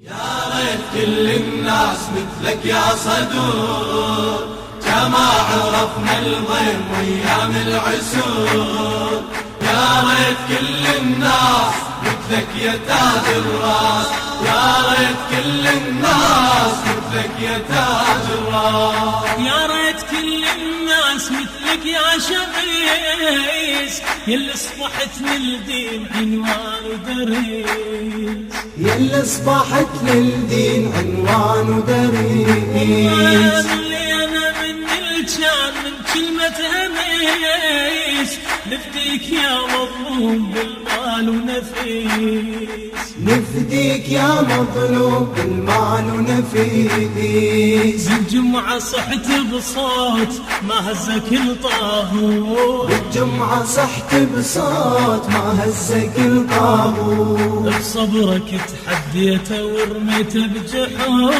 يا ريت كل الناس مثلك يا صدور، كما عرفنا الضيم وايام العسور. يا ريت كل الناس مثلك يا تاج الراس، يا ريت كل الناس مثلك يا تاج الراس. يا ريت كل الناس مثلك يا شميس، يلي اصبحت للدين عنوان ودريس، يلي اصبحت للدين عنوان ودريس. ولينا من الجان من كلمة أنيس، نفديك يا مظلوم بالمال ونفيس، نفديك يا مظلوم بالمال ونفيس. بالجمعة صحت بصوت ما هزك الطاغوت، بالجمعة صحت بصوت ما هزك الطاغوت. بصبرك تحديته ورميته بجحود.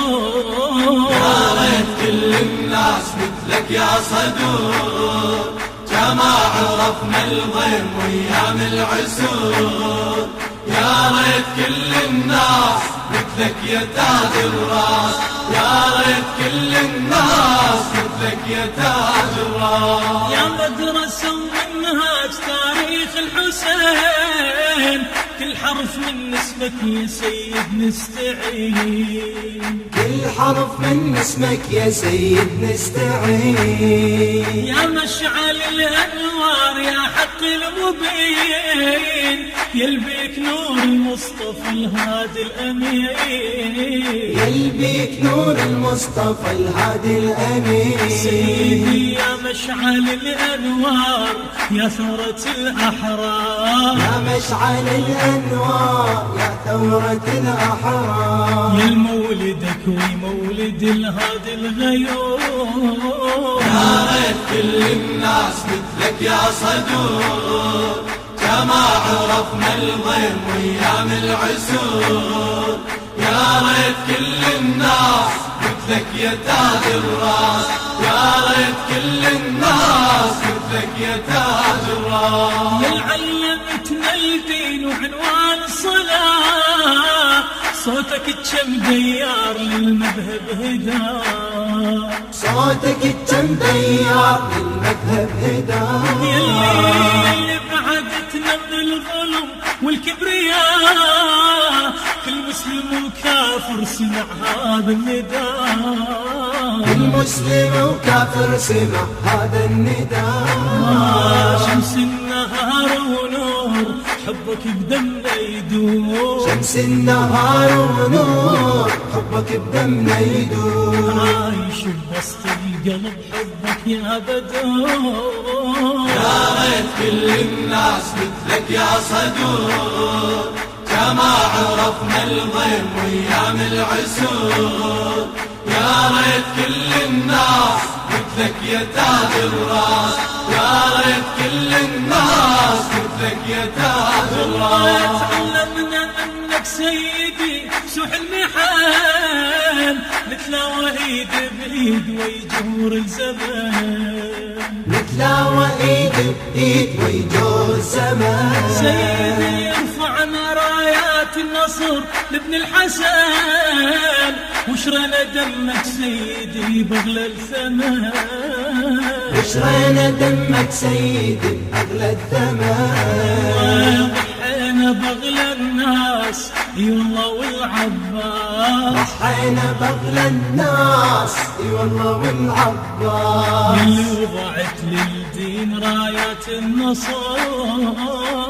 يا ريت كل الناس مثلك يا صدور، كما عرفنا الضيم وايام العسور. يا ريت كل الناس مثلك يا تاج الراس، يا ريت كل الناس مثلك يا تاج الراس. يا مدرسة ومنهاج تاريخ الحسين، كل حرف من اسمك يا سيد نستعين، كل حرف من اسمك يا سيد نستعين. يا مشعل الأنوار يا حق المبين، يلبيك نور المصطفى الهادي الأمين، يلبيك نور المصطفى الهادي الأمين. سيدي يا مشعل الأنوار يا ثورة الأحرار، يا مشعل الأنوار يا ثورة الأحرار. يا مولدك ومولد الهادي الغيور. يا ريت كل الناس مثلك يا صدور، كما عرفنا الضيم وايام العسور. يا ريت كل الناس مثلك يا تاج الراس، يا ريت كل الناس مثلك يا تاج الراس. يا علمتنا الدين وعنوان الصلاة، صوتك تشم ديار للمذهب هداه، صوتك التم ديار للمذهب هداه. يلي بعدتنا من الظلم والكبرياء، كل مسلم وكافر سمع هذا النداء، كل مسلم وكافر سمع هذا النداء. شمس النهار ونور حبك بدمنا يدور، شمس النهار ونور حبك بدمنا يدور. عايش بوسط القلب حبك يا بدور. يا ريت كل الناس مثلك يا صدور، كما عرفنا الضيم وايام العسور. يا ريت كل الناس مثلك يا تاج الراس، يا ريت كل الناس مثلك يا تاج الراس. تعلمنا منك سيدي سوح المحال، نتلاوى ايد بايد ويجور الزمان، نتلاوى ايد بايد ويجور الزمان. سيدي يرفعنا رايات النصر لابن الحسن، وشرنا دمك سيدي بغلى الثمن، وشرينا دمك سيدي أغلى الثمن. ضحينا بغلى الناس اي والله والعباس، ضحينا بغلى الناس اي والله والعباس. اللي وضعت للدين رايات النصر.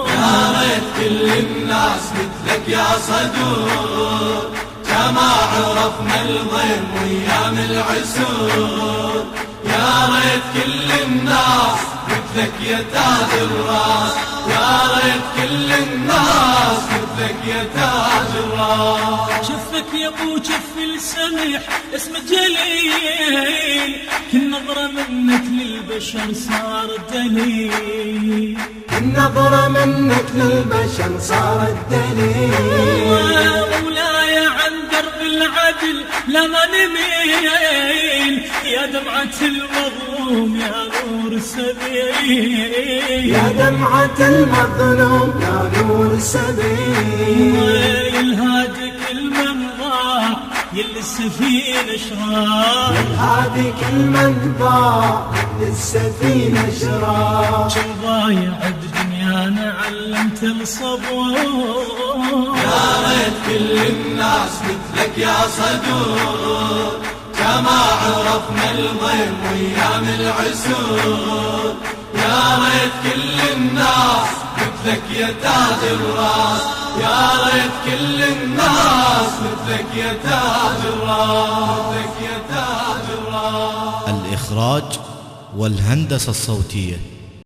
يا ريت كل الناس مثلك يا صدور، كما عرفنا الضيم وايام العسور. يا ريت كل الناس مثلك يا تاج الراس، يا ريت كل الناس مثلك يا تاج الراس. شفك يا ابو شف السميح اسم جليل، كل نظرة منك للبشر صار دليل، النظرة منك للبشر صارت دليل. مولاي عن درب العدل عدل لما نميل يا دمعة المظلوم يا نور السبيل يا دمعة المظلوم يا نور السبيل يلهادك المنضاع يل السفينة شراع يلهادك المنضاع يل السفينة شراع شو ضايع بدنيانا علمت الصبر يا ريت كل الناس مثلك يا صدور كما عرفنا الضيم وايام العسور يا ريت كل الناس مثلك يا تاج الراس يا ريت كل الناس مثلك يا تاج الراس مثلك يا تاج الراس. الإخراج والهندسة الصوتية